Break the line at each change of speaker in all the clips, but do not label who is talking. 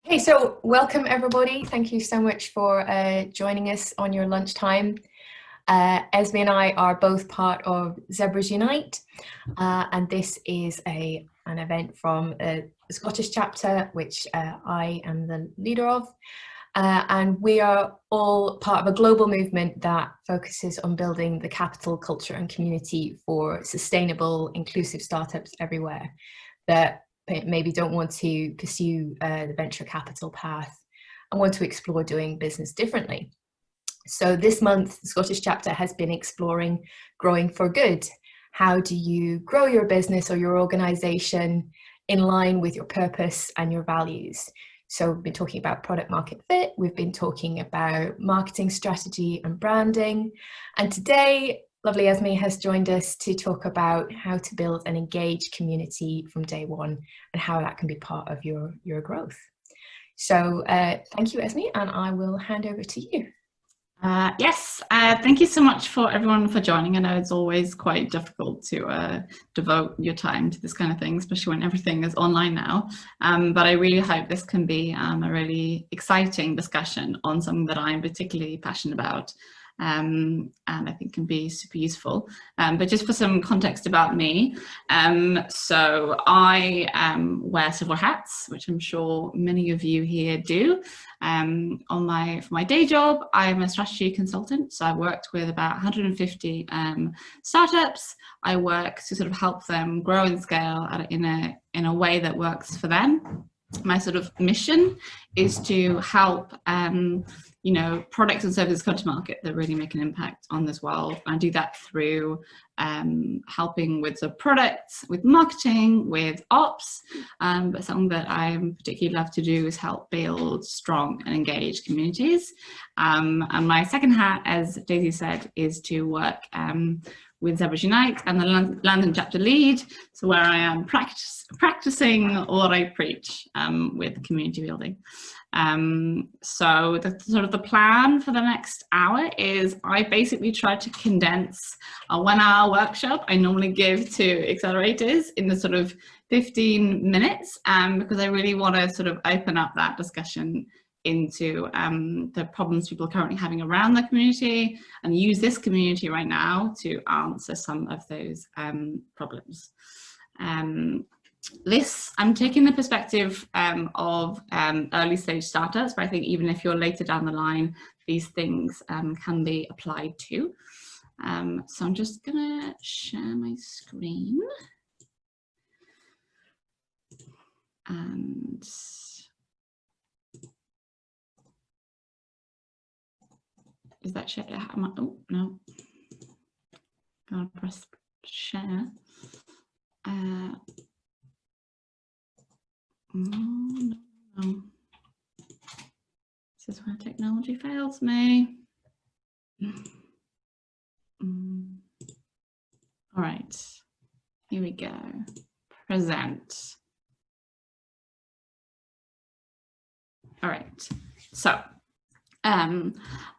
Hey, so welcome everybody. Thank you so much for joining us on your lunchtime. Esme and I are both part of Zebras Unite, and this is an event from the Scottish chapter, which I am the leader of. And we are all part of a global movement that focuses on building the capital, culture and community for sustainable, inclusive startups everywhere that maybe don't want to pursue the venture capital path and want to explore doing business differently. So this month, the Scottish chapter has been exploring growing for good. How do you grow your business or your organization in line with your purpose and your values? So we've been talking about product market fit, we've been talking about marketing strategy and branding, and today lovely Esme has joined us to talk about how to build an engaged community from day one and how that can be part of your growth. So thank you, Esme, and I will hand over to you.
Yes, thank you so much for everyone for joining. I know it's always quite difficult to devote your time to this kind of thing, especially when everything is online now. But I really hope this can be a really exciting discussion on something that I'm particularly passionate about. And I think can be super useful. But just for some context about me, so I wear several hats, which I'm sure many of you here do. For my day job, I'm a strategy consultant, so I've worked with about 150 startups. I work to sort of help them grow and scale in a way that works for them. My sort of mission is to help products and services come to market that really make an impact on this world. I do that through helping with the products, with marketing, with ops, but something that I particularly love to do is help build strong and engaged communities. And my second hat, as Daisy said, is to work with Zebras Unite and the London chapter lead, so where I am practicing what I preach with community building. So the plan for the next hour is I basically try to condense a 1 hour workshop I normally give to accelerators in the sort of 15 minutes, because I really want to sort of open up that discussion into the problems people are currently having around the community and use this community right now to answer some of those problems. I'm taking the perspective of early stage startups, but I think even if you're later down the line, these things can be applied to. So I'm just gonna share my screen. And is that share? Oh, no. Gotta press share. No. This is where technology fails me. All right, here we go. Present. All right, so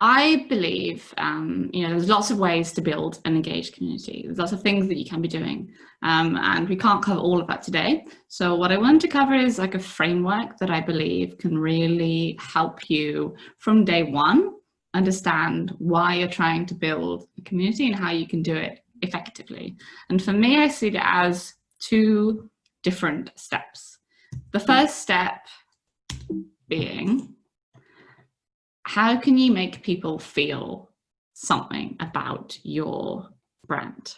I believe, there's lots of ways to build an engaged community. There's lots of things that you can be doing, and we can't cover all of that today. So what I want to cover is like a framework that I believe can really help you from day one understand why you're trying to build a community and how you can do it effectively. And for me, I see it as two different steps. The first step being, how can you make people feel something about your brand?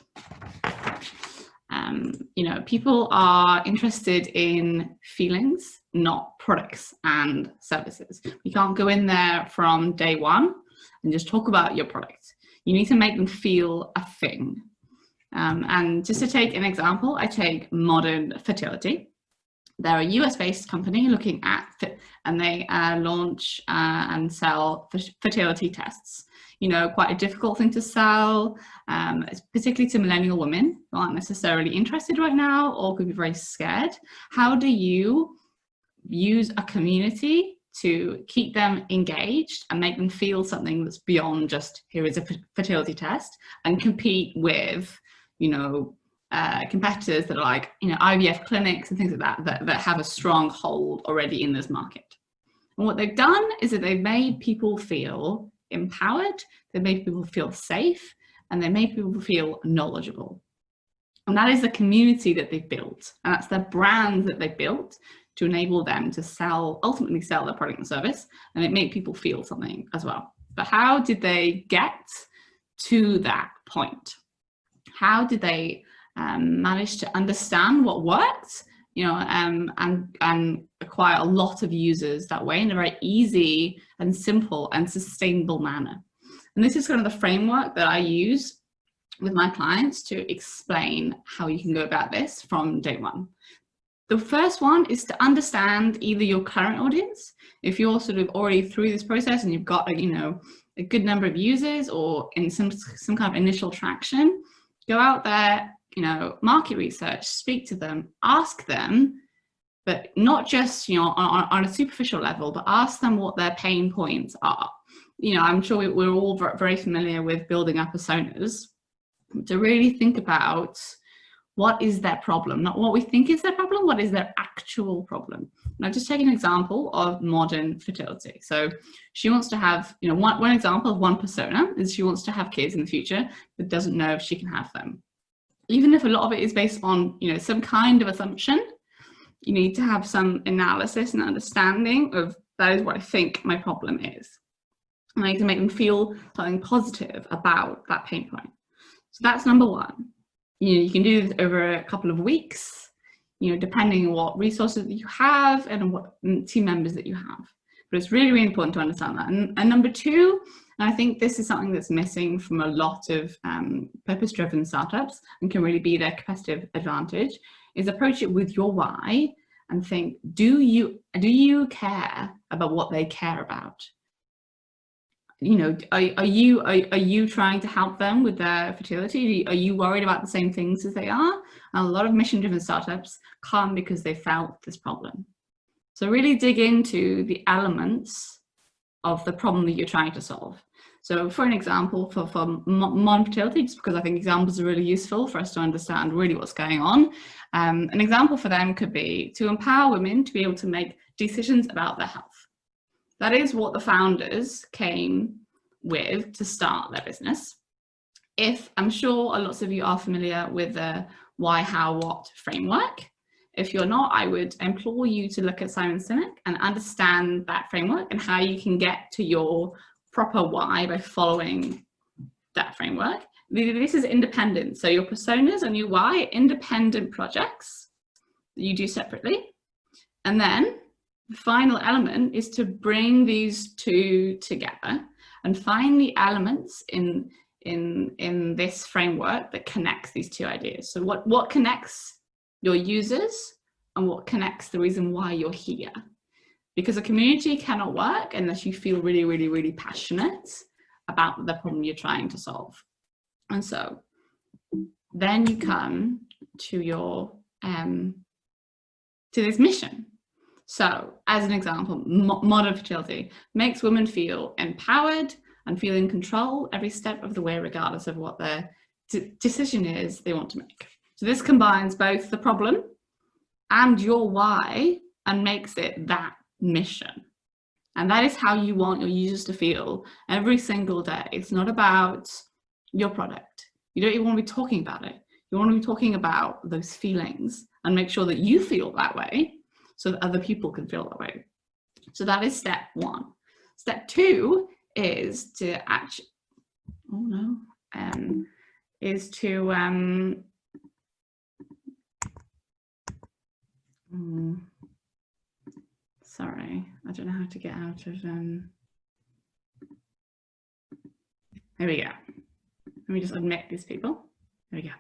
People are interested in feelings, not products and services. You can't go in there from day one and just talk about your product. You need to make them feel a thing. And just to take an example, I take modern fertility. They're a US-based company looking at and they launch and sell fertility tests. Quite a difficult thing to sell, particularly to millennial women who aren't necessarily interested right now or could be very scared. How do you use a community to keep them engaged and make them feel something that's beyond just here is a fertility test, and compete with, competitors that are like, IVF clinics and things like that have a strong hold already in this market? And what they've done is that they've made people feel empowered, they've made people feel safe, and they made people feel knowledgeable. And that is the community that they've built. And that's the brand that they've built to enable them to ultimately sell their product and service, and it made people feel something as well. But how did they get to that point? How did they manage to understand what worked, and acquire a lot of users that way in a very easy and simple and sustainable manner? And this is kind of the framework that I use with my clients to explain how you can go about this from day one. The first one is to understand either your current audience, if you're sort of already through this process and you've got a good number of users or in some kind of initial traction, go out there, market research, speak to them, ask them, but not just on a superficial level, but ask them what their pain points are. I'm sure we're all very familiar with building up personas. To really think about what is their problem, not what we think is their problem, what is their actual problem. And I'll just take an example of modern fertility. So she wants to have, one example of one persona is she wants to have kids in the future, but doesn't know if she can have them. Even if a lot of it is based on, some kind of assumption, you need to have some analysis and understanding of that is what I think my problem is. And I need to make them feel something positive about that pain point. So that's number one. You can do this over a couple of weeks, depending on what resources that you have and what team members that you have. But it's really, really important to understand that. And number two, and I think this is something that's missing from a lot of purpose-driven startups and can really be their competitive advantage, is approach it with your why and think, do you care about what they care about? Are you trying to help them with their fertility? Are you worried about the same things as they are? And a lot of mission-driven startups come because they felt this problem. So really dig into the elements of the problem that you're trying to solve. So for an example, for modern fertility, just because I think examples are really useful for us to understand really what's going on, an example for them could be to empower women to be able to make decisions about their health. That is what the founders came with to start their business. I'm sure lots of you are familiar with the why, how, what framework. If you're not, I would implore you to look at Simon Sinek and understand that framework and how you can get to your proper why by following that framework. This is independent. So your personas and your why are independent projects that you do separately. And then the final element is to bring these two together and find the elements in this framework that connects these two ideas. So what connects your users and what connects the reason why you're here? Because a community cannot work unless you feel really, really, really passionate about the problem you're trying to solve. And so then you come to your to this mission. So as an example, modern fertility makes women feel empowered and feel in control every step of the way, regardless of what their decision is they want to make. So this combines both the problem and your why and makes it that mission. And that is how you want your users to feel every single day. It's not about your product. You don't even want to be talking about it. You want to be talking about those feelings and make sure that you feel that way so that other people can feel that way. So that is step one. Step two is to actually, sorry, I don't know how to get out of, here we go. Let me just admit these people. There we go.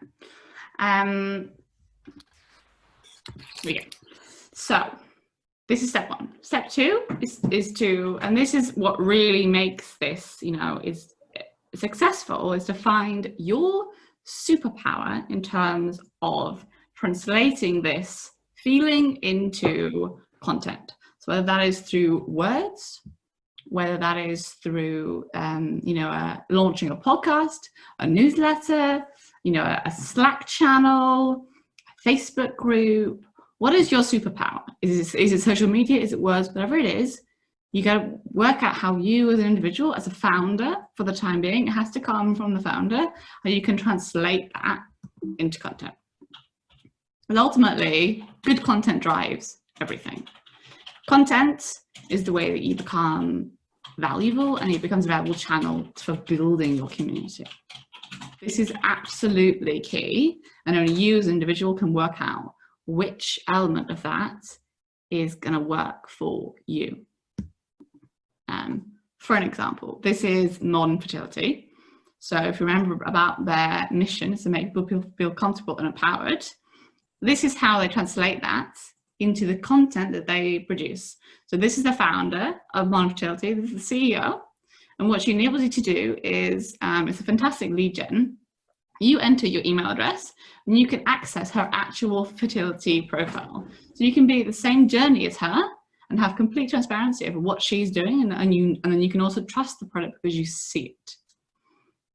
Here we go. So this is step one. Step two is to, and this is what really makes this, is successful, is to find your superpower in terms of translating this feeling into content. So whether that is through words, whether that is through, launching a podcast, a newsletter, a Slack channel, a Facebook group. What is your superpower? Is it social media? Is it words? Whatever it is, You got to work out how you as an individual, as a founder for the time being, it has to come from the founder, how you can translate that into content. And ultimately, good content drives everything. Content is the way that you become valuable, and it becomes a valuable channel for building your community. This is absolutely key, and only you as an individual can work out which element of that is going to work for you. For an example, this is modern fertility. So if you remember about their mission is to make people feel comfortable and empowered, this is how they translate that into the content that they produce. So this is the founder of Modern Fertility, this is the CEO, and what she enables you to do is, it's a fantastic lead gen. You enter your email address and you can access her actual fertility profile. So you can be the same journey as her and have complete transparency over what she's doing, and then you can also trust the product because you see it.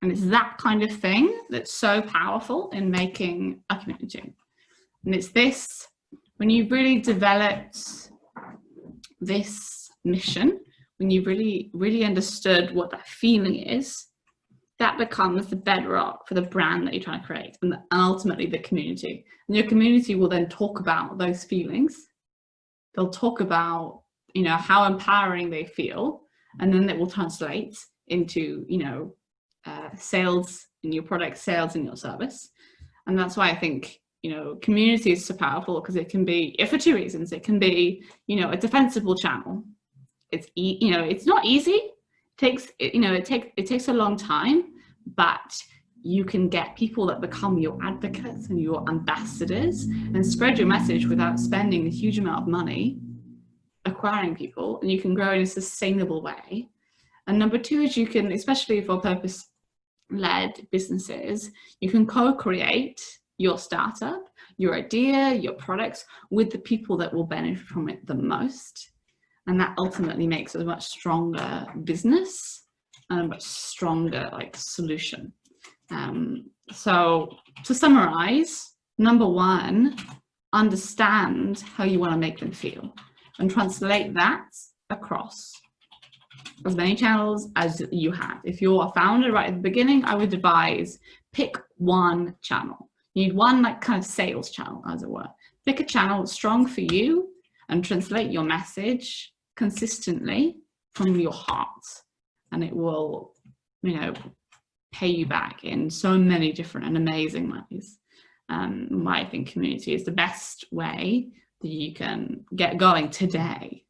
And it's that kind of thing that's so powerful in making a community. And it's this, when you've really developed this mission, when you've really understood what that feeling is, that becomes the bedrock for the brand that you're trying to create, and ultimately the community. And your community will then talk about those feelings. They'll talk about, you know, how empowering they feel, and then it will translate into, you know, sales in your product, sales in your service. And that's why I think, you know, community is so powerful, because it can be, for two reasons. It can be, you know, a defensible channel. It's, you know, it's not easy. It takes a long time, but you can get people that become your advocates and your ambassadors and spread your message without spending a huge amount of money acquiring people, and you can grow in a sustainable way. And number two is you can, especially for purpose-led businesses, you can co-create your startup, your idea, your products with the people that will benefit from it the most. And that ultimately makes it a much stronger business and a much stronger solution. So to summarize, number one, understand how you want to make them feel and translate that across as many channels as you have. If you're a founder right at the beginning, I would advise pick one channel. You need one kind of sales channel, as it were. Pick a channel that's strong for you and translate your message consistently from your heart, and it will, you know, pay you back in so many different and amazing ways. I think community is the best way that you can get going today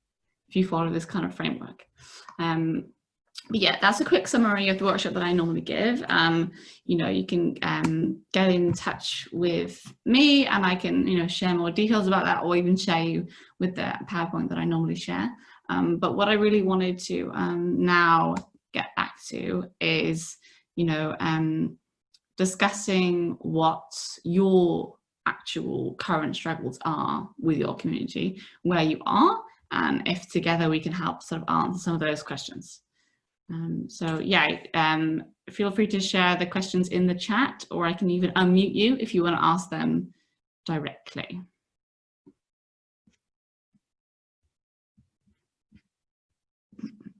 if you follow this kind of framework. But yeah, that's a quick summary of the workshop that I normally give. You know, you can get in touch with me, and I can, you know, share more details about that, or even share you with the PowerPoint that I normally share. But what I really wanted to now get back to is, you know, discussing what your actual current struggles are with your community, where you are, and if together we can help sort of answer some of those questions. So yeah, feel free to share the questions in the chat, or I can even unmute you if you want to ask them directly.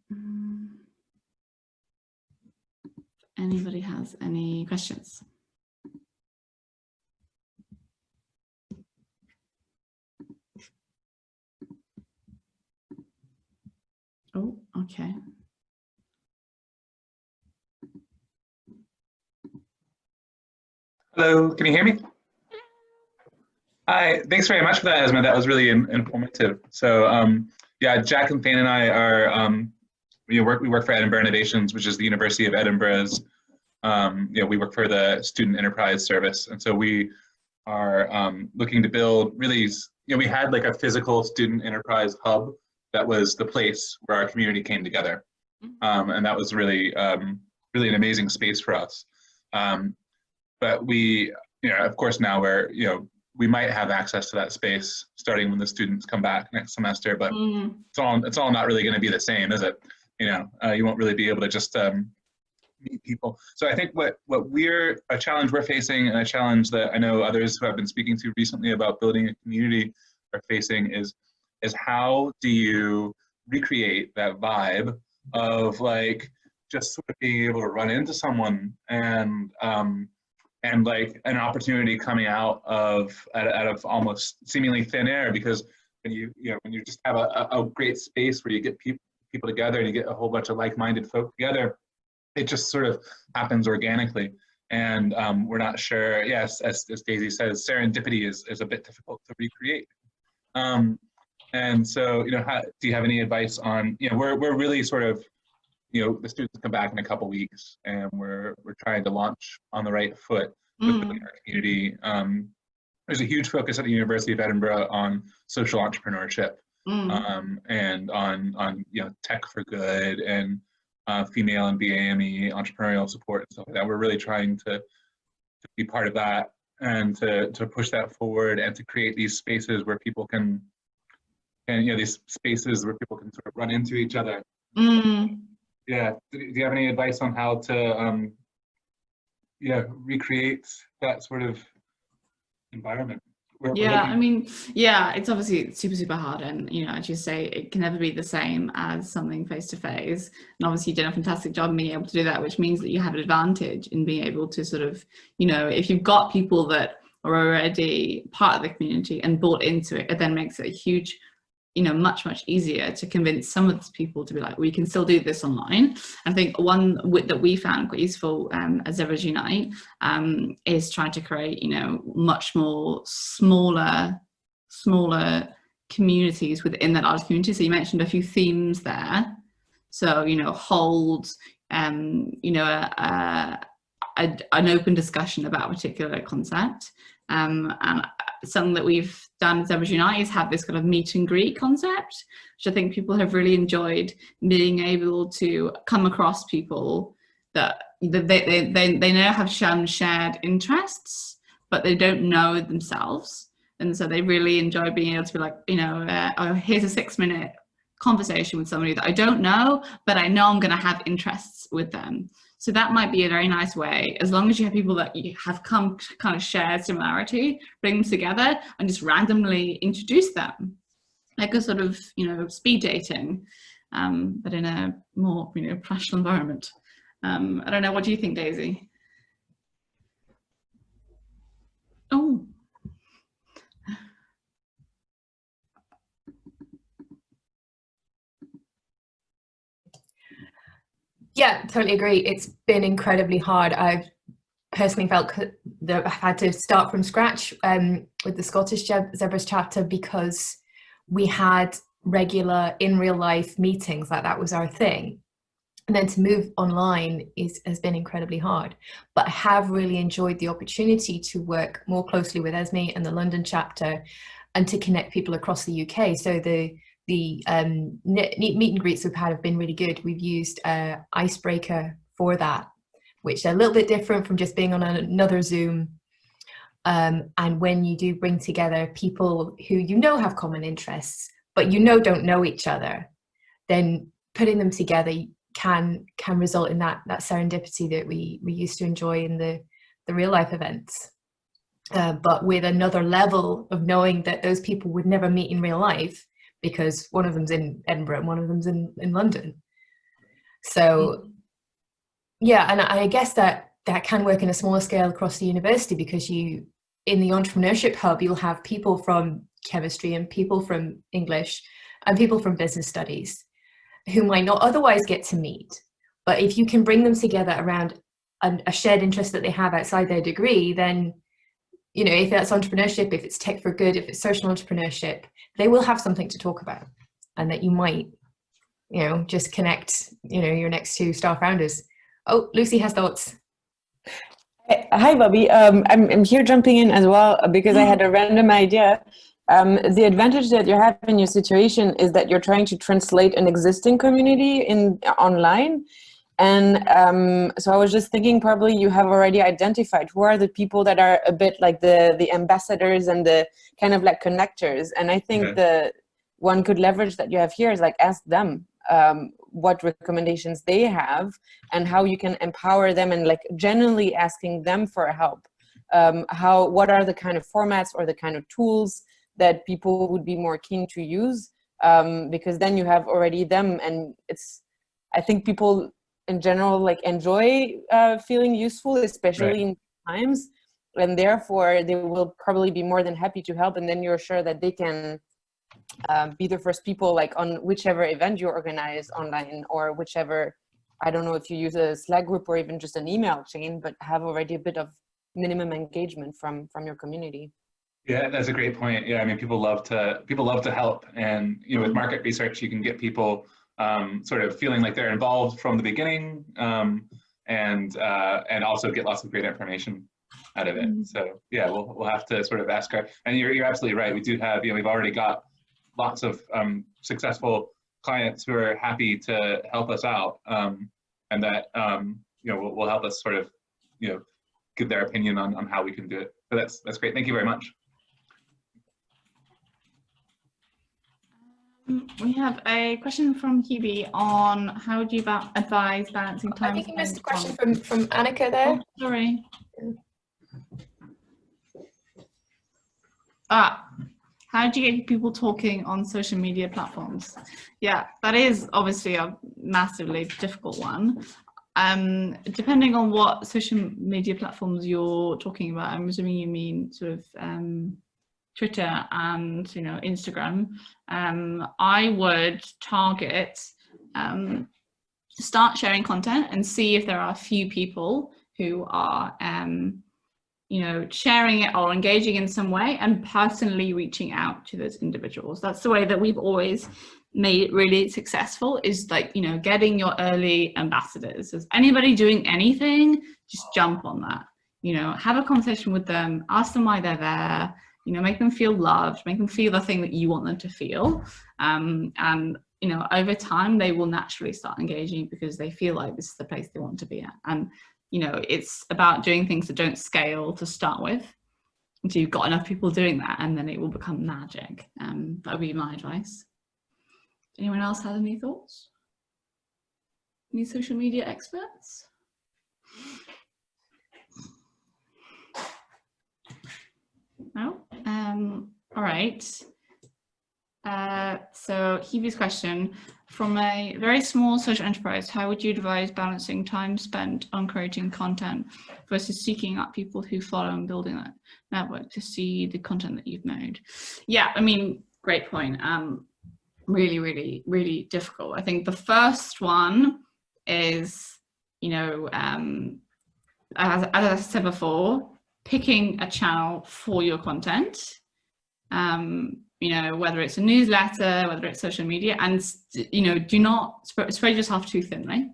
If anybody has any questions? Oh, okay.
Hello, can you hear me? Hi, thanks very much for that, Esme. That was really informative. So yeah, Jack and Thane and I are, we work for Edinburgh Innovations, which is the University of Edinburgh's, we work for the Student Enterprise Service. And so we are looking to build really, we had like a physical student enterprise hub that was the place where our community came together. And that was really, really an amazing space for us. But we, of course now we're, we might have access to that space starting when the students come back next semester, but it's all not really going to be the same, is it? You won't really be able to just meet people. So I think a challenge we're facing, and a challenge that I know others who have been speaking to recently about building a community are facing is how do you recreate that vibe of like just sort of being able to run into someone and like an opportunity coming out of almost seemingly thin air, because when you just have a great space where you get people together and you get a whole bunch of like-minded folk together, it just sort of happens organically. And we're not sure, yes, as Daisy says, serendipity is a bit difficult to recreate. And so, do you have any advice on, we're really sort of, the students come back in a couple weeks and we're trying to launch on the right foot within our community. There's a huge focus at the University of Edinburgh on social entrepreneurship and on tech for good and female and BAME entrepreneurial support and stuff like that. We're really trying to be part of that and to push that forward and to create these spaces where people can these spaces where people can sort of run into each other. Yeah. Do you have any advice on how to recreate that sort of environment?
I mean, it's obviously super hard, and as you say, it can never be the same as something face to face. And obviously, you've done a fantastic job in being able to do that, which means that you have an advantage in being able to sort of, if you've got people that are already part of the community and bought into it, it then makes it a huge, much easier to convince some of these people to be like, we can still do this online. I think one that we found quite useful as Zebras Unite is trying to create, much more smaller communities within that large community. So you mentioned a few themes there. So, hold, an open discussion about a particular concept. And something that we've done at Zebras Unite is have this kind of meet and greet concept, which I think people have really enjoyed, being able to come across people that they now have some shared interests, but they don't know themselves. And so they really enjoy being able to be like, oh, here's a 6-minute conversation with somebody that I don't know, but I know I'm going to have interests with them. So that might be a very nice way, as long as you have people that you have come to kind of share similarity, bring them together and just randomly introduce them, like a sort of, speed dating, but in a more, professional environment. I don't know, what do you think, Daisy? Oh.
Yeah, totally agree. It's been incredibly hard. I've personally felt that I've had to start from scratch with the Scottish Zebras chapter, because we had regular in real life meetings, like that was our thing. And then to move online has been incredibly hard. But I have really enjoyed the opportunity to work more closely with Esme and the London chapter and to connect people across the UK. So the meet and greets we've had have been really good. We've used Icebreaker for that, which is a little bit different from just being on another Zoom. And when you do bring together people who have common interests, but don't know each other, then putting them together can result in that serendipity that we used to enjoy in the real life events. But with another level of knowing that those people would never meet in real life, because one of them's in Edinburgh and one of them's in London. So yeah, and I guess that can work in a smaller scale across the university, because in the entrepreneurship hub, you'll have people from chemistry and people from English and people from business studies who might not otherwise get to meet. But if you can bring them together around a shared interest that they have outside their degree, then if that's entrepreneurship, if it's tech for good, if it's social entrepreneurship, they will have something to talk about, and that you might, just connect, your next two star founders. Oh, Lucy has thoughts.
Hi, Bobby. I'm here jumping in as well because I had a random idea. The advantage that you have in your situation is that you're trying to translate an existing community online. And so I was just thinking, probably you have already identified who are the people that are a bit like the ambassadors and the kind of like connectors. And I think the one good leverage that you have here is like ask them what recommendations they have and how you can empower them, and like genuinely asking them for help. What are the kind of formats or the kind of tools that people would be more keen to use because then you have already them, and I think people in general like enjoy feeling useful, especially in times, and therefore they will probably be more than happy to help. And then you're sure that they can be the first people like on whichever event you organize online, or whichever, I don't know if you use a Slack group or even just an email chain, but have already a bit of minimum engagement from your community.
Yeah, that's a great point. Yeah, I mean, people love to help, and with market research, you can get people sort of feeling like they're involved from the beginning, and also get lots of great information out of it. So yeah, we'll have to sort of ask our. And you're absolutely right. We do have we've already got lots of successful clients who are happy to help us out, and that will help us sort of give their opinion on how we can do it. But that's great. Thank you very much.
We have a question from Hebe on how do you advise balancing time.
I think you missed a question from Annika there.
Oh, sorry. How do you get people talking on social media platforms? Yeah, that is obviously a massively difficult one. Depending on what social media platforms you're talking about, I'm assuming you mean sort of Twitter and Instagram. I would target, start sharing content and see if there are a few people who are sharing it or engaging in some way, and personally reaching out to those individuals. That's the way that we've always made it really successful, is like getting your early ambassadors. Is anybody doing anything, just jump on that, have a conversation with them, ask them why they're there, make them feel loved, make them feel the thing that you want them to feel, and over time they will naturally start engaging because they feel like this is the place they want to be at. And it's about doing things that don't scale to start with until you've got enough people doing that, and then it will become magic. That would be my advice. Anyone else have any thoughts? Any social media experts? No? All right. So Hebe's question, from a very small social enterprise, how would you advise balancing time spent on creating content versus seeking out people who follow and building that network to see the content that you've made? Yeah, I mean, great point. Really, really, really difficult. I think the first one is, as I said before, picking a channel for your content. Whether it's a newsletter, whether it's social media, and do not spread yourself too thinly.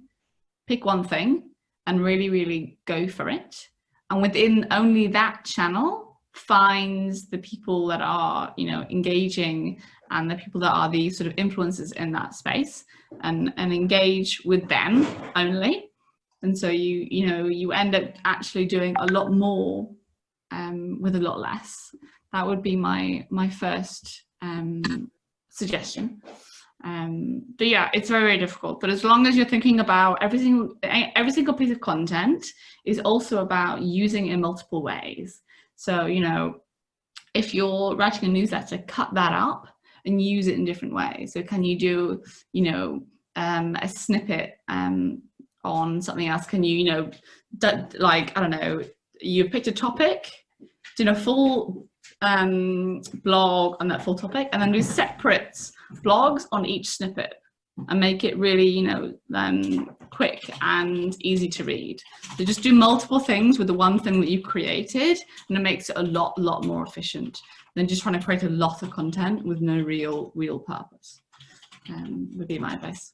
Pick one thing and really, really go for it. And within only that channel, find the people that are, engaging, and the people that are the sort of influencers in that space, and engage with them only. And so you end up actually doing a lot more with a lot less. That would be my first suggestion. But yeah, it's very, very difficult. But as long as you're thinking about every single piece of content is also about using it in multiple ways. So, if you're writing a newsletter, cut that up and use it in different ways. So can you do, a snippet on something else? Can you, like, I don't know, you picked a topic, do a full blog on that full topic, and then do separate blogs on each snippet, and make it really, quick and easy to read. So just do multiple things with the one thing that you've created, and it makes it a lot more efficient than just trying to create a lot of content with no real purpose. Would be my advice.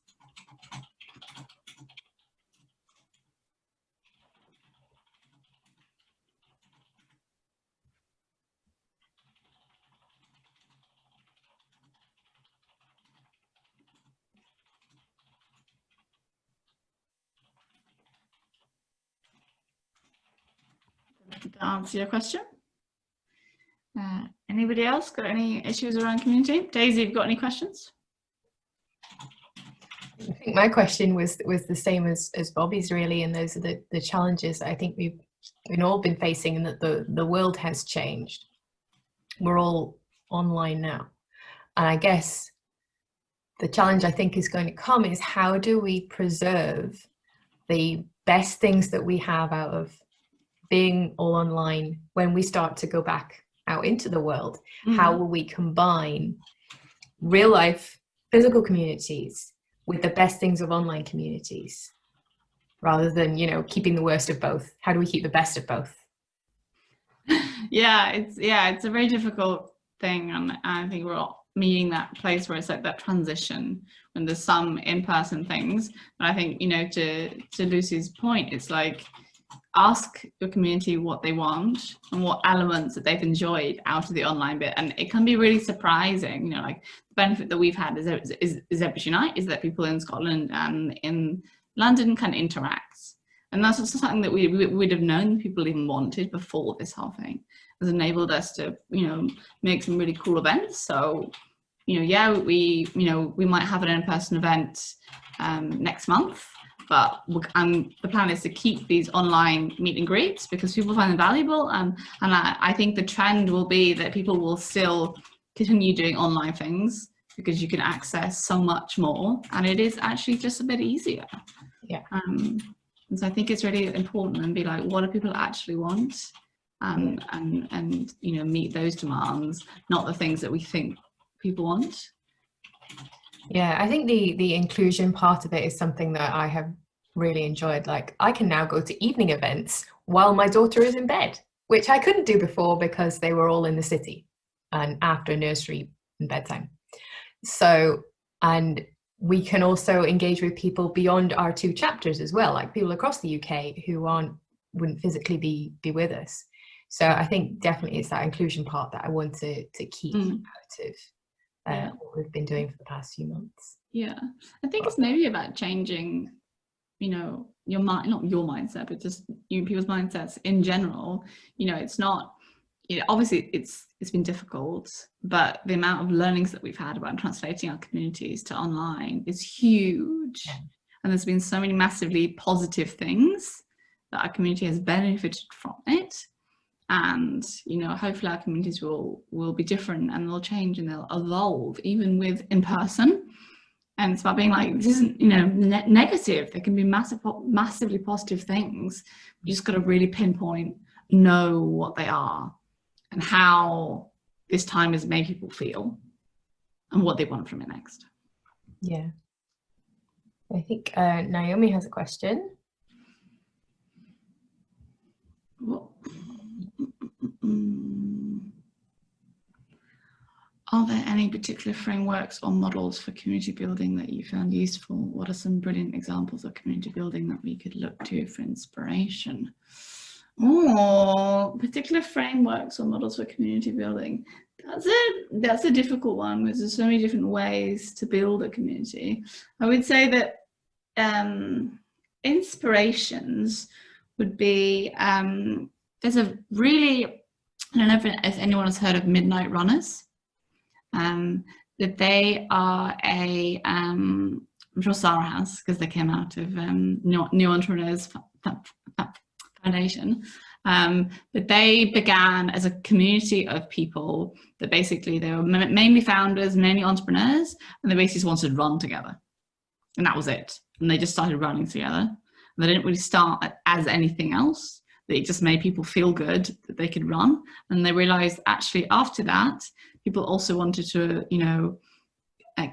To answer your question. Anybody else got any issues around community? Daisy, have you got any questions?
I think my question was the same as Bobby's, really, and those are the challenges I think we've all been facing, and that the world has changed. We're all online now, and I guess the challenge I think is going to come is, how do we preserve the best things that we have out of being all online when we start to go back out into the world? How will we combine real life physical communities with the best things of online communities, rather than, you know, keeping the worst of both? How do we keep the best of both?
It's a very difficult thing, and I think we're all meeting that place where it's like that transition when there's some in-person things. But I think, you know, to Lucy's point, it's like, ask your community what they want and what elements that they've enjoyed out of the online bit, and it can be really surprising. You know, like the benefit that we've had is Zebras Unite is that people in Scotland and in London can interact, and that's also something that we would have known people even wanted before this whole thing has enabled us to, you know, make some really cool events. So, you know, we might have an in-person event next month, but the plan is to keep these online meet and greets because people find them valuable, and I think the trend will be that people will still continue doing online things because you can access so much more, and it is actually just a bit easier.
Yeah.
And so I think it's really important and be like, what do people actually want, and you know, meet those demands, not the things that we think people want.
Yeah, I think the inclusion part of it is something that I have really enjoyed. Like, I can now go to evening events while my daughter is in bed, which I couldn't do before because they were all in the city and after nursery and bedtime. So, and we can also engage with people beyond our 2 chapters as well, like people across the UK who wouldn't physically be with us. So I think definitely it's that inclusion part that I want to keep out of what we've been doing for the past few months.
Yeah, I think it's maybe about changing, you know, your mind, not your mindset, but just people's mindsets in general. You know, it's not, you know, obviously it's been difficult, but the amount of learnings that we've had about translating our communities to online is huge. Yeah. And there's been so many massively positive things that our community has benefited from it. And, you know, hopefully our communities will be different and they'll change and they'll evolve, even with in person. And it's about being like, this isn't, you know, negative. There can be massively positive things. You just got to really pinpoint, know what they are and how this time has made people feel and what they want from it next.
Yeah. I think Naomi has a question.
Well, are there any particular frameworks or models for community building that you found useful? What are some brilliant examples of community building that we could look to for inspiration? Oh, particular frameworks or models for community building. That's a difficult one because there's so many different ways to build a community. I would say that inspirations would be, there's a really, I don't know if anyone has heard of Midnight Runners. That they are I'm sure Sarah has, because they came out of New Entrepreneurs Foundation. But they began as a community of people that basically they were mainly founders, mainly entrepreneurs, and they basically just wanted to run together. And that was it. And they just started running together. And they didn't really start as anything else. It just made people feel good that they could run. And they realized actually after that, people also wanted to, you know,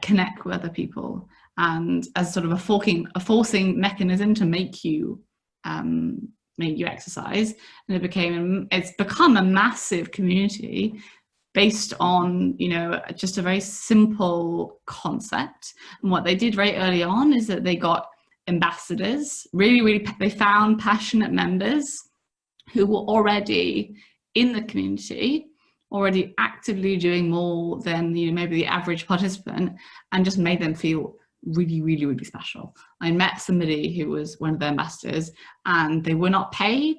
connect with other people, and as sort of a forcing mechanism to make you exercise. And it's become a massive community based on, you know, just a very simple concept. And what they did very early on is that they got ambassadors. They found passionate members who were already in the community, already actively doing more than, you know, maybe the average participant, and just made them feel really, really, really special. I met somebody who was one of the ambassadors, and they were not paid.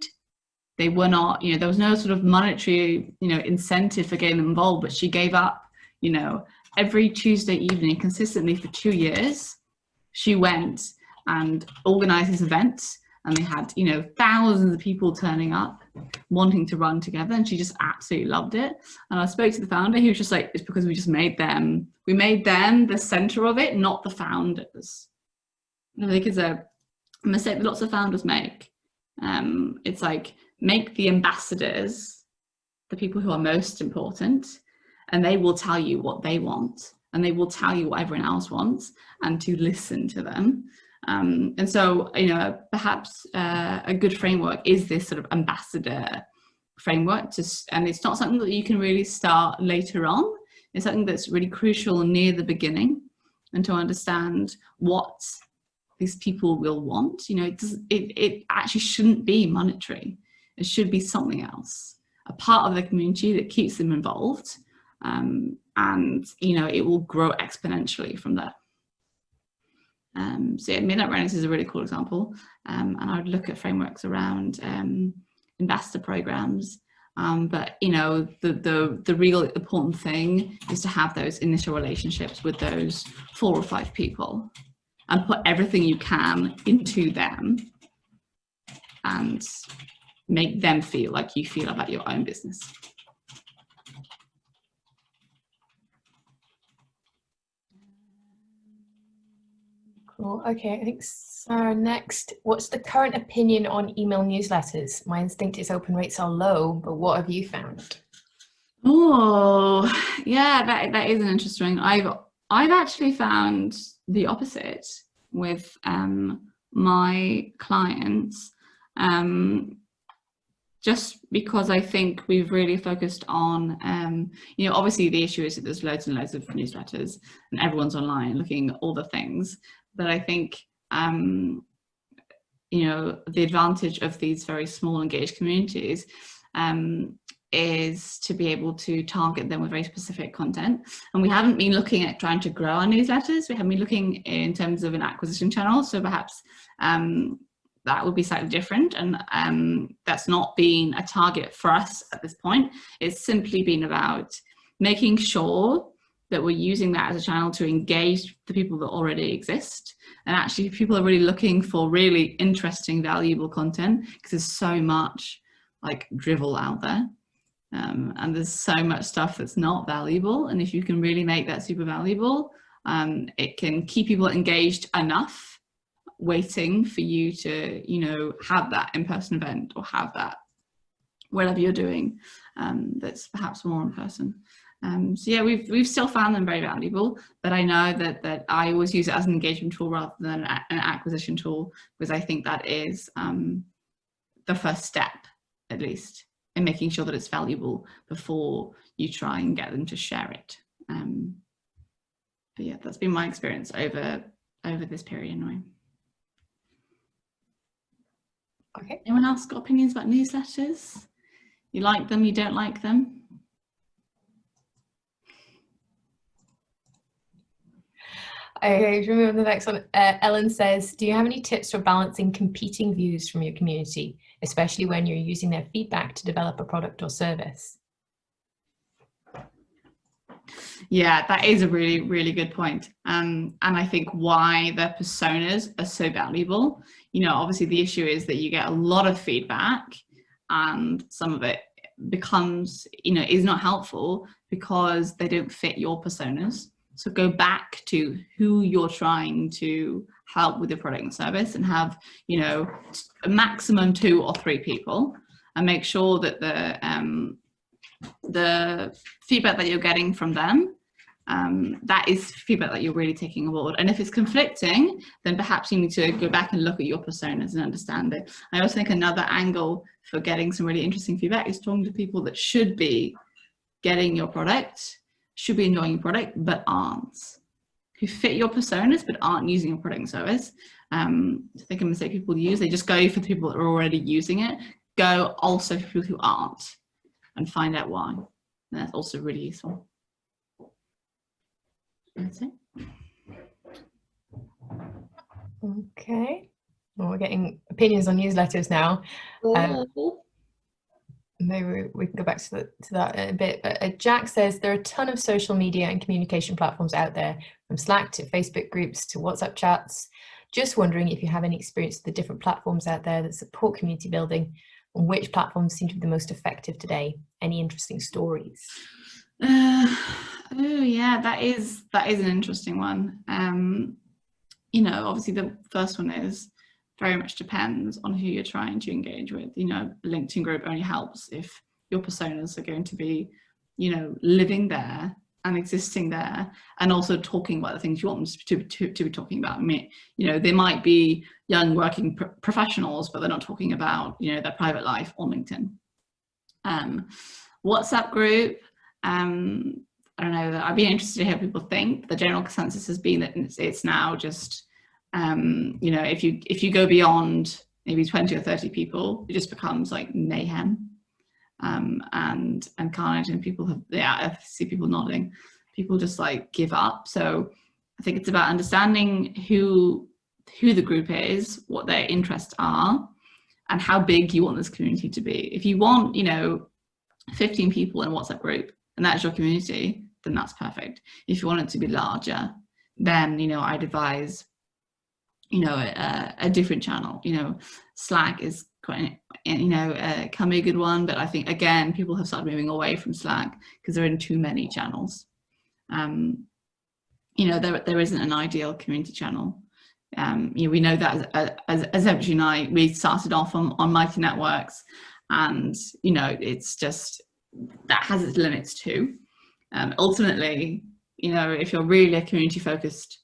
They were not, you know, there was no sort of monetary, you know, incentive for getting them involved, but she gave up, you know, every Tuesday evening consistently for 2 years. She went and organized this event and they had, you know, thousands of people turning up wanting to run together, and she just absolutely loved it. And I spoke to the founder, he was just like, it's because we made them the center of it, not the founders. And I think it's a mistake that lots of founders make. It's like, make the ambassadors the people who are most important, and they will tell you what they want, and they will tell you what everyone else wants, and to listen to them. And so, you know, perhaps a good framework is this sort of ambassador framework, and it's not something that you can really start later on. It's something that's really crucial near the beginning, and to understand what these people will want. You know, it actually shouldn't be monetary. It should be something else, a part of the community that keeps them involved, and, you know, it will grow exponentially from there. So yeah, Midnight Runners is a really cool example, and I would look at frameworks around investor programs. But, you know, the real important thing is to have those initial relationships with those 4 or 5 people, and put everything you can into them, and make them feel like you feel about your own business.
Cool. Okay, I think Sarah next. What's the current opinion on email newsletters? My instinct is open rates are low, but what have you found?
Oh, yeah, that is an interesting. I've actually found the opposite with my clients, just because I think we've really focused on, you know, obviously the issue is that there's loads and loads of newsletters and everyone's online looking at all the things. But I think, you know, the advantage of these very small engaged communities is to be able to target them with very specific content. And we haven't been looking at trying to grow our newsletters. We haven't been looking in terms of an acquisition channel. So perhaps that would be slightly different. And that's not been a target for us at this point. It's simply been about making sure that we're using that as a channel to engage the people that already exist. And actually people are really looking for really interesting, valuable content, because there's so much like drivel out there. And there's so much stuff that's not valuable. And if you can really make that super valuable, it can keep people engaged enough waiting for you to, you know, have that in-person event, or have that whatever you're doing that's perhaps more in person. So yeah, we've still found them very valuable, but I know that I always use it as an engagement tool rather than an acquisition tool, because I think that is the first step, at least, in making sure that it's valuable before you try and get them to share it. But yeah, that's been my experience over this period anyway.
Okay.
Anyone else got opinions about newsletters? You like them, you don't like them?
Okay, should we move on to the next one? Ellen says, do you have any tips for balancing competing views from your community, especially when you're using their feedback to develop a product or service?
Yeah, that is a really, really good point. And I think why the personas are so valuable. You know, obviously the issue is that you get a lot of feedback, and some of it becomes, you know, is not helpful because they don't fit your personas. So go back to who you're trying to help with your product and service, and have, you know, a maximum 2 or 3 people, and make sure that the feedback that you're getting from them, that is feedback that you're really taking on board. And if it's conflicting, then perhaps you need to go back and look at your personas and understand it. I also think another angle for getting some really interesting feedback is talking to people that should be getting your product, should be enjoying your product, but aren't, who fit your personas but aren't using your product and service. I think a mistake people use, they just go for the people that are already using it. Go also for people who aren't, and find out why. And that's also really useful. That's it.
Okay. Well, we're getting opinions on newsletters now. Maybe we can go back to that in a bit. But Jack says there are a ton of social media and communication platforms out there, from Slack to Facebook groups to WhatsApp chats. Just wondering if you have any experience with the different platforms out there that support community building, and which platforms seem to be the most effective today. Any interesting stories?
Oh yeah, that is an interesting one. You know, obviously the first one is very much depends on who you're trying to engage with. You know, a LinkedIn group only helps if your personas are going to be, you know, living there and existing there, and also talking about the things you want them to be talking about. I mean, you know, they might be young working professionals, but they're not talking about, you know, their private life on LinkedIn. WhatsApp group, I don't know, I'd be interested to hear what people think. The general consensus has been that it's now just, you know, if you go beyond maybe 20 or 30 people, it just becomes like mayhem. And carnage, and people have, yeah, I see people nodding, people just like give up. So I think it's about understanding who the group is, what their interests are, and how big you want this community to be. If you want, you know, 15 people in a WhatsApp group and that's your community, then that's perfect. If you want it to be larger, then, you know, I'd advise, you know, a different channel. You know, Slack is quite, you know, can be a good one, but I think again people have started moving away from Slack because they're in too many channels. You know, there isn't an ideal community channel. You know, we know that as Zebra Unite, we started off on Mighty Networks, and you know, it's just that has its limits too. Ultimately, you know, if you're really a community focused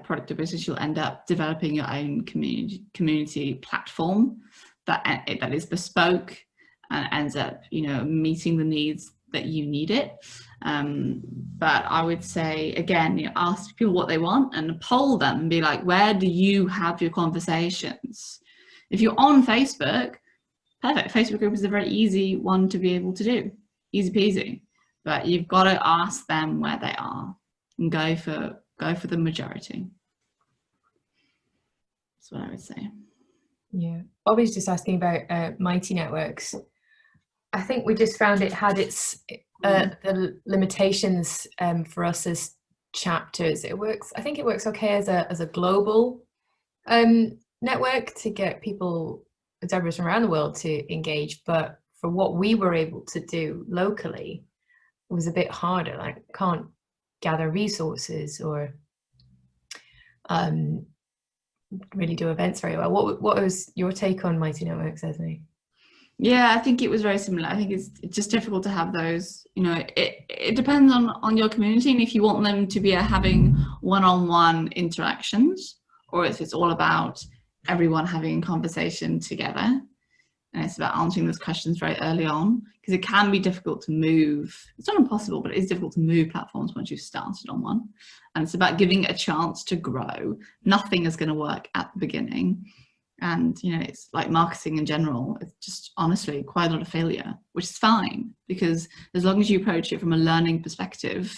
product or business, you'll end up developing your own community platform that is bespoke and ends up, you know, meeting the needs that you need it. But I would say, again, you know, ask people what they want and poll them and be like, where do you have your conversations? If you're on Facebook, perfect. Facebook group is a very easy one to be able to do, easy peasy. But you've got to ask them where they are and go for the majority. That's what I would say.
Yeah, Bobby was just asking about Mighty Networks. I think we just found it had its the limitations for us as chapters. It works. I think it works okay as a global network to get people, Zebras from around the world to engage. But for what we were able to do locally, it was a bit harder. Like, can't gather resources or really do events very well. What was your take on Mighty Networks, Esme?
Yeah, I think it was very similar. I think it's just difficult to have those, you know, it depends on your community, and if you want them to be having one-on-one interactions, or if it's all about everyone having a conversation together, and it's about answering those questions very early on, because it can be difficult to move. It's not impossible, but it is difficult to move platforms once you've started on one. And it's about giving it a chance to grow. Nothing is going to work at the beginning. And, you know, it's like marketing in general. It's just honestly quite a lot of failure, which is fine, because as long as you approach it from a learning perspective,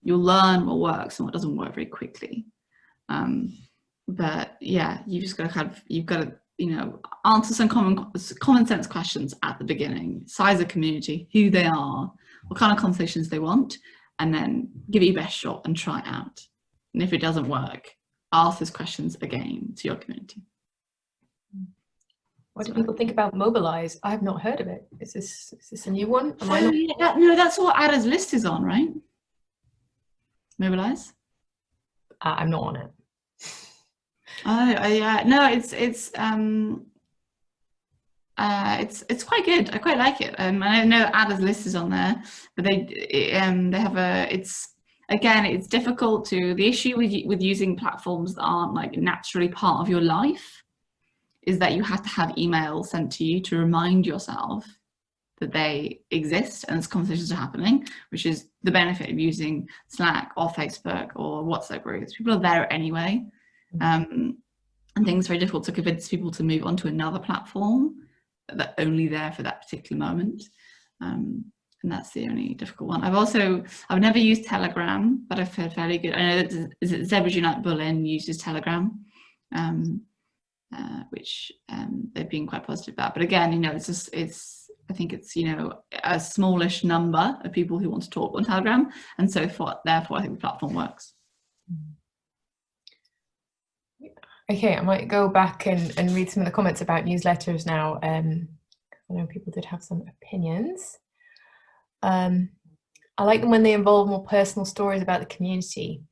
you'll learn what works and what doesn't work very quickly. But yeah, you just got to you've got to, you know, answer some common sense questions at the beginning. Size of community, who they are, what kind of conversations they want, and then give it your best shot and try it out. And if it doesn't work, ask those questions again to your community.
What do people think about Mobilize? I have not heard of it. Is this a new one?
No, that's what Ada's list is on, right? Mobilize?
I'm not on it.
Oh yeah, no, it's quite good. I quite like it. I know Ada's list is on there, but they have it's difficult to, the issue with using platforms that aren't like naturally part of your life is that you have to have emails sent to you to remind yourself that they exist and these conversations are happening, which is the benefit of using Slack or Facebook or WhatsApp groups. People are there anyway. And things are very difficult to convince people to move on to another platform that's only there for that particular moment. And that's the only difficult one. I've never used Telegram, but I've heard fairly good. I know that Zebra Unite Berlin uses Telegram, which they've been quite positive about. But again, you know, I think it's, you know, a smallish number of people who want to talk on Telegram, and so therefore I think the platform works.
Okay, I might go back and read some of the comments about newsletters now. I know people did have some opinions. I like them when they involve more personal stories about the community.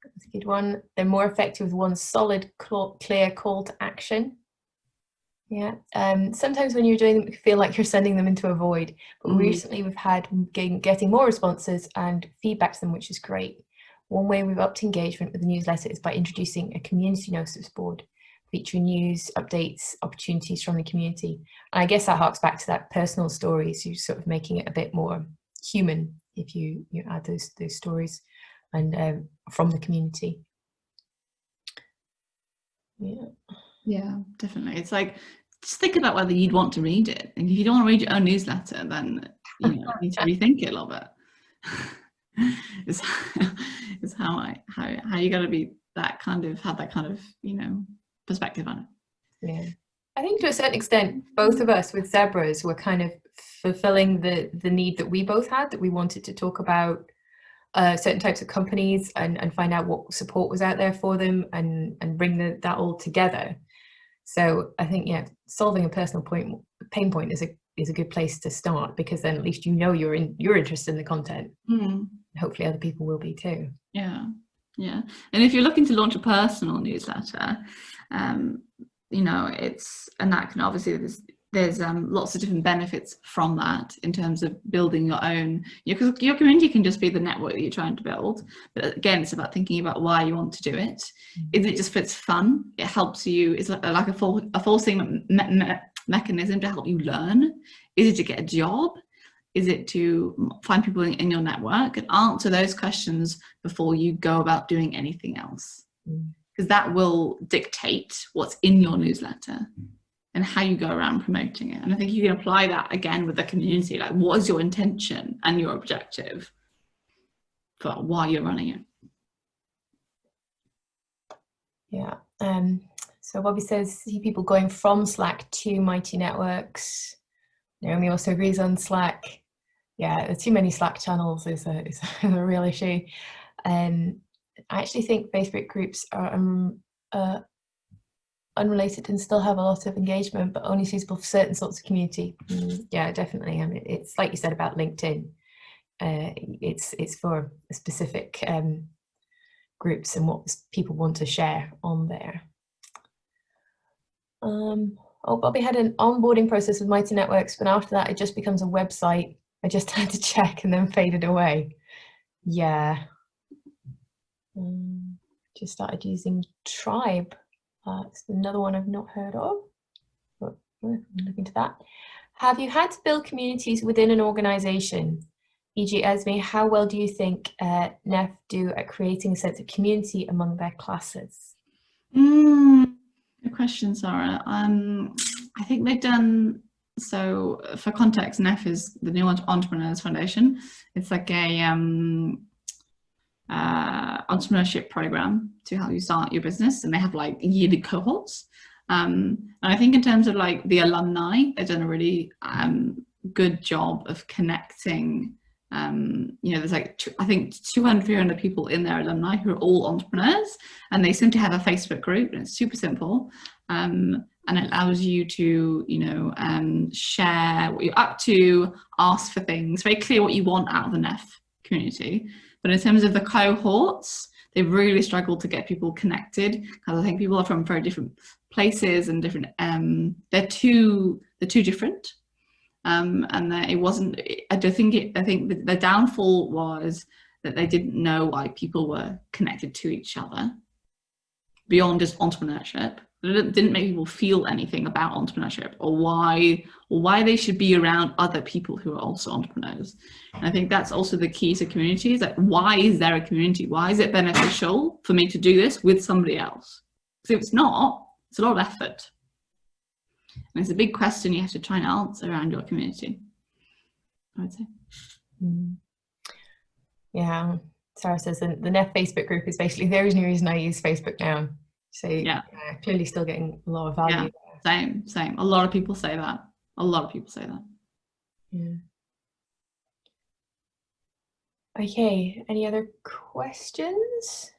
That's a good one. They're more effective with one solid, clear call to action. Yeah. Sometimes when you're doing them, you feel like you're sending them into a void. But recently we've had getting more responses and feedback to them, which is great. One way we've upped engagement with the newsletter is by introducing a community notice board featuring news, updates, opportunities from the community. And I guess that harks back to that personal stories. You're sort of making it a bit more human if you add those stories and from the community.
Yeah, definitely. It's like, just think about whether you'd want to read it. And if you don't want to read your own newsletter, then you need to rethink it a little bit. is how you got to be that kind of, have that kind of, perspective on it.
Yeah, I think to a certain extent, both of us with Zebras were kind of fulfilling the need that we both had, that we wanted to talk about certain types of companies and find out what support was out there for them and bring that all together. So I think, yeah, solving a personal pain point is a good place to start, because then at least you're interested in the content. Hopefully other people will be too.
Yeah. And if you're looking to launch a personal newsletter, it's, and that can obviously, there's lots of different benefits from that in terms of building your own, because your community can just be the network that you're trying to build. But again, it's about thinking about why you want to do it. Is it just for it's fun? It helps you, it's like a forcing mechanism to help you learn. Is it to get a job? Is it to find people in your network? And answer those questions before you go about doing anything else, because that will dictate what's in your newsletter and how you go around promoting it. And I think you can apply that again with the community. Like, what is your intention and your objective for why you're running it?
Yeah. So Bobby says, see people going from Slack to Mighty Networks. Naomi also agrees on Slack. Yeah, too many Slack channels is a real issue. I actually think Facebook groups are unrelated and still have a lot of engagement, but only suitable for certain sorts of community. Yeah, definitely. I mean, it's like you said about LinkedIn. It's for specific groups and what people want to share on there. Bobby had an onboarding process with Mighty Networks, but after that it just becomes a website. I just had to check and then faded away. Yeah. Just started using Tribe. It's another one I've not heard of, but I'm looking to that. Have you had to build communities within an organization? E.g. Esme, how well do you think NEF do at creating a sense of community among their classes?
Good question, Sarah. I think they've done, so for context, NEF is the New Entrepreneurs Foundation. It's like a entrepreneurship program to help you start your business, and they have like yearly cohorts. And I think in terms of like the alumni, they've done a really good job of connecting. There's like I think 200, 300 people in their alumni who are all entrepreneurs, and they simply have a Facebook group, and it's super simple. And it allows you to, share what you're up to, ask for things, very clear what you want out of the NEF community. But in terms of the cohorts, they've really struggled to get people connected, because I think people are from very different places and different, they're too different. And it wasn't, I think the downfall was that they didn't know why people were connected to each other beyond just entrepreneurship. It didn't make people feel anything about entrepreneurship or why they should be around other people who are also entrepreneurs. And I think that's also the key to communities. Like, why is there a community? Why is it beneficial for me to do this with somebody else? Because if it's not, it's a lot of effort. And it's a big question you have to try and answer around your community, I would say.
Yeah, Sarah says the NEF Facebook group is basically the only reason I use Facebook now. So yeah, clearly still getting a lot of value.
Yeah, same. A lot of people say that.
Yeah. Okay, any other questions?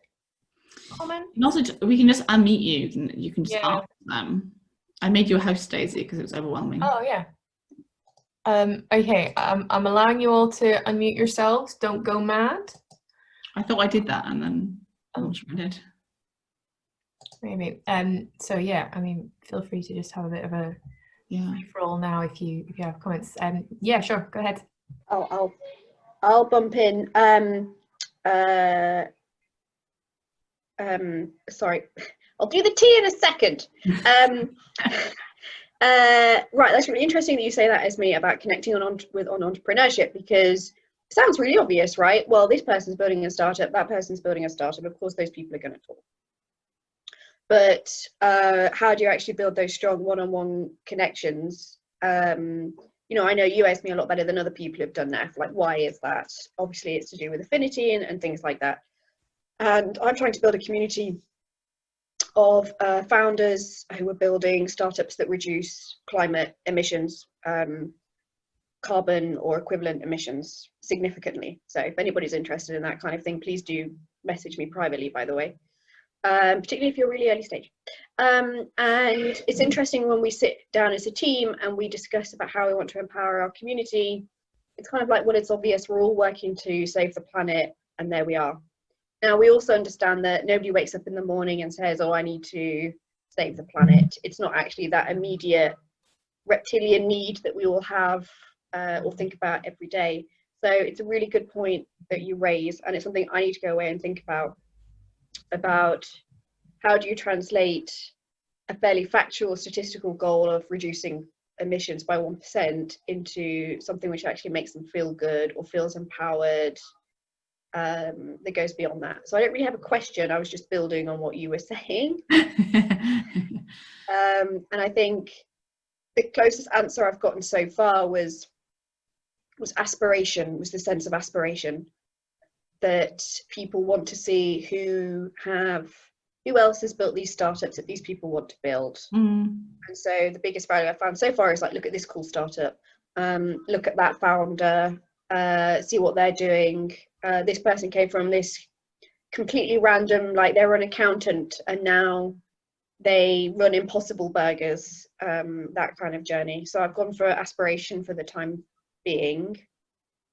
comment?
And also, we can just unmute you. You can just
Yeah.
ask them. I made you a host, Daisy, because it was overwhelming.
Oh yeah. Okay, I'm allowing you all to unmute yourselves. Don't go mad.
I thought I did that, and then I'm not sure I did.
Maybe. So yeah, I mean, feel free to just have a bit of a free for all now if you have comments. Yeah, sure. Go ahead.
I'll bump in. Sorry, I'll do the tea in a second. Right, that's really interesting that you say that, Esme, about connecting on entrepreneurship, because it sounds really obvious, right? Well, this person's building a startup, that person's building a startup. Of course, those people are going to talk. But how do you actually build those strong one-on-one connections? You know, I know you, Esme, a lot better than other people who've done that. Like, why is that? Obviously, it's to do with affinity and things like that. And I'm trying to build a community of founders who are building startups that reduce climate emissions, carbon or equivalent emissions significantly. So if anybody's interested in that kind of thing, please do message me privately, by the way, particularly if you're really early stage. And it's interesting when we sit down as a team and we discuss about how we want to empower our community. It's kind of like, well, it's obvious we're all working to save the planet, and there we are. Now, we also understand that nobody wakes up in the morning and says, oh, I need to save the planet. It's not actually that immediate reptilian need that we all have or think about every day. So it's a really good point that you raise, and it's something I need to go away and think about how do you translate a fairly factual statistical goal of reducing emissions by 1% into something which actually makes them feel good or feels empowered, that goes beyond that. So I don't really have a question, I was just building on what you were saying. And I think the closest answer I've gotten so far was aspiration, was the sense of aspiration, that people want to see who else has built these startups that these people want to build. And so the biggest value I found so far is like, look at this cool startup, look at that founder, see what they're doing. This person came from this completely random, like they were an accountant and now they run Impossible Burgers, that kind of journey. So I've gone for aspiration for the time being.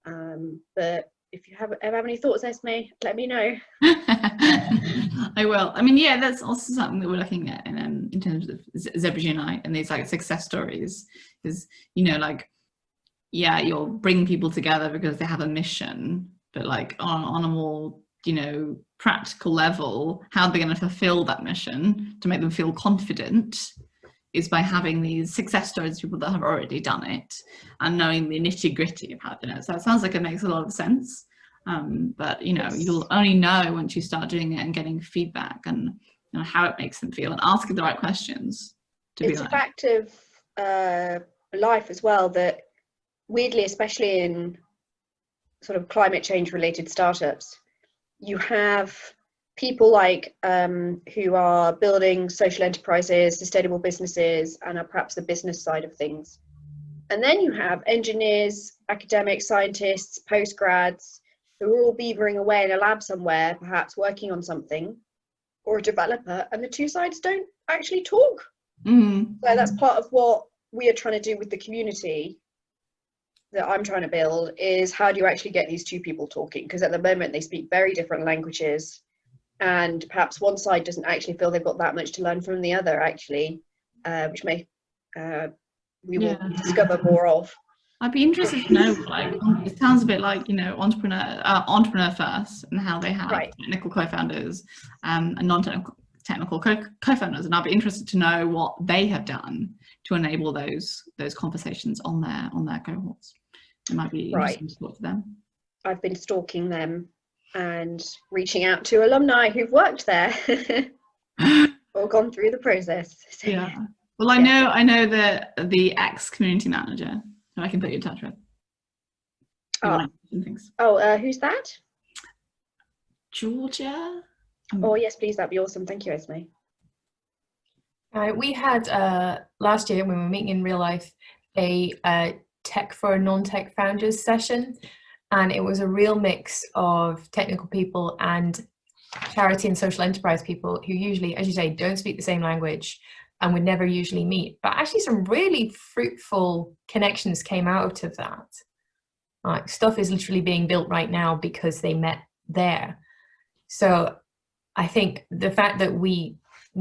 But if you have any thoughts, Esme, let me know.
I will. I mean, yeah, that's also something that we're looking at in terms of Zebras Unite and these like success stories. Is, you know, like, yeah, you'll bring people together because they have a mission, but like on a more, you know, practical level, how they're going to fulfill that mission to make them feel confident is by having these success stories, people that have already done it, and knowing the nitty gritty of how to do it. So it sounds like it makes a lot of sense. But you know, you'll only know once you start doing it and getting feedback and, you know, how it makes them feel and asking the right questions.
It's a fact of life as well that weirdly, especially in sort of climate change related startups, you have people like who are building social enterprises, sustainable businesses, and are perhaps the business side of things. And then you have engineers, academics, scientists, postgrads, who are all beavering away in a lab somewhere, perhaps working on something, or a developer, and the two sides don't actually talk. So that's part of what we are trying to do with the community that I'm trying to build, is how do you actually get these two people talking? Because at the moment they speak very different languages, and perhaps one side doesn't actually feel they've got that much to learn from the other, actually, which may we will discover more of.
I'd be interested to know, like, it sounds a bit like, you know, entrepreneur first, and how they have technical co-founders and non-technical co-founders, and I'd be interested to know what they have done to enable those conversations on their cohorts. It might be interesting to talk to them.
I've been stalking them and reaching out to alumni who've worked there or gone through the process. So,
yeah. Well, I know the ex-community manager who I can put you in touch with.
Who's that?
Georgia?
Oh, yes, please. That'd be awesome. Thank you, Esme.
We had last year, when we were meeting in real life, a tech for non-tech founders session, and it was a real mix of technical people and charity and social enterprise people who usually, as you say, don't speak the same language and would never usually meet. But actually some really fruitful connections came out of that. Like, stuff is literally being built right now because they met there. So I think the fact that we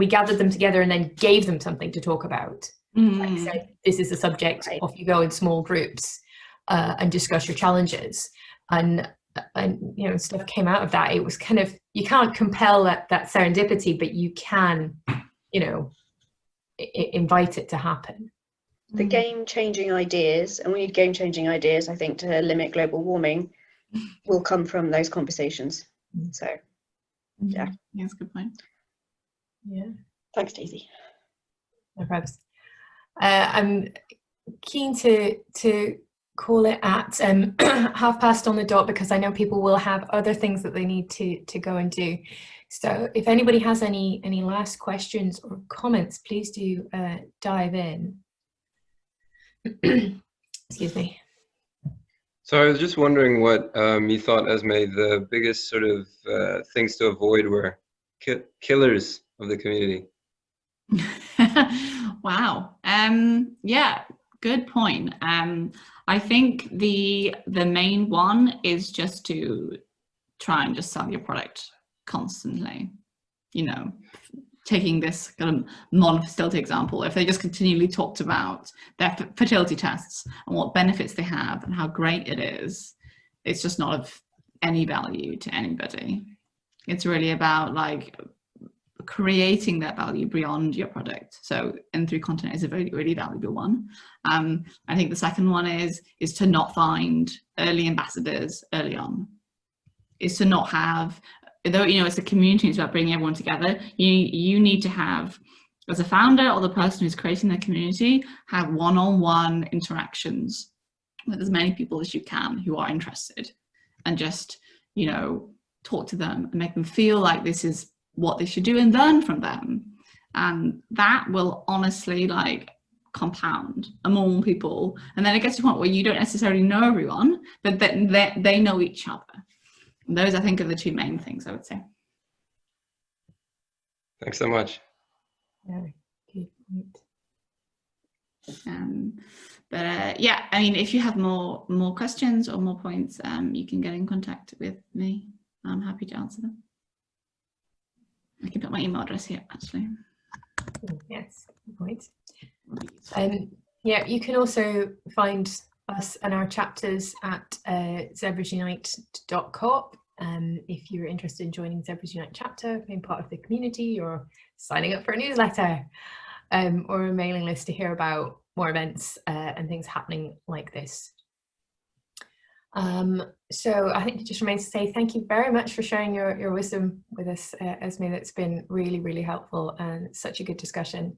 gathered them together and then gave them something to talk about. Like I said, this is the subject, off you go in small groups and discuss your challenges. And you know, stuff came out of that. It was kind of, you can't compel that serendipity, but you can, you know, invite it to happen.
The game-changing ideas, and we need game-changing ideas, I think, to limit global warming, will come from those conversations. So, yeah.
Yeah, that's a good point.
Yeah.
Thanks, Daisy.
No problems. I'm keen to call it at 1:30 on the dot, because I know people will have other things that they need to go and do. So if anybody has any last questions or comments, please do dive in. Excuse me.
So I was just wondering what you thought, Esme, the biggest sort of things to avoid were killers of the community.
Wow. Yeah, good point. I think the main one is just to try and just sell your product constantly. You know, taking this kind of non-fertility example, if they just continually talked about their fertility tests and what benefits they have and how great it is, it's just not of any value to anybody. It's really about like creating that value beyond your product. So N3 content is a very, really valuable one. I think the second one is to not find early ambassadors early on. Is to not have, though, you know, it's a community, it's about bringing everyone together. You need to have, as a founder or the person who's creating the community, have one-on-one interactions with as many people as you can who are interested, and just, you know, talk to them and make them feel like this is what they should do and learn from them. And that will honestly like compound among people. And then it gets to a point where you don't necessarily know everyone, but they know each other. And those, I think, are the two main things I would say.
Thanks so much.
Yeah, good point.
Yeah, I mean, if you have more questions or more points, you can get in contact with me. I'm happy to answer them. I can put my email address here, actually.
Yes, good point. Yeah, you can also find us and our chapters at zebrasunite.coop. If you're interested in joining Zebras Unite chapter, being part of the community, or signing up for a newsletter, or a mailing list to hear about more events and things happening like this. So I think it just remains to say thank you very much for sharing your wisdom with us, Esme. That's been really, really helpful and such a good discussion.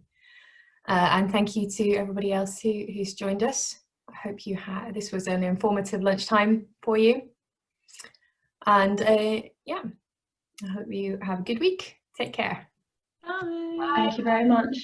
And thank you to everybody else who's joined us. I hope this was an informative lunchtime for you. And yeah, I hope you have a good week. Take care.
Bye.
Thank you very much.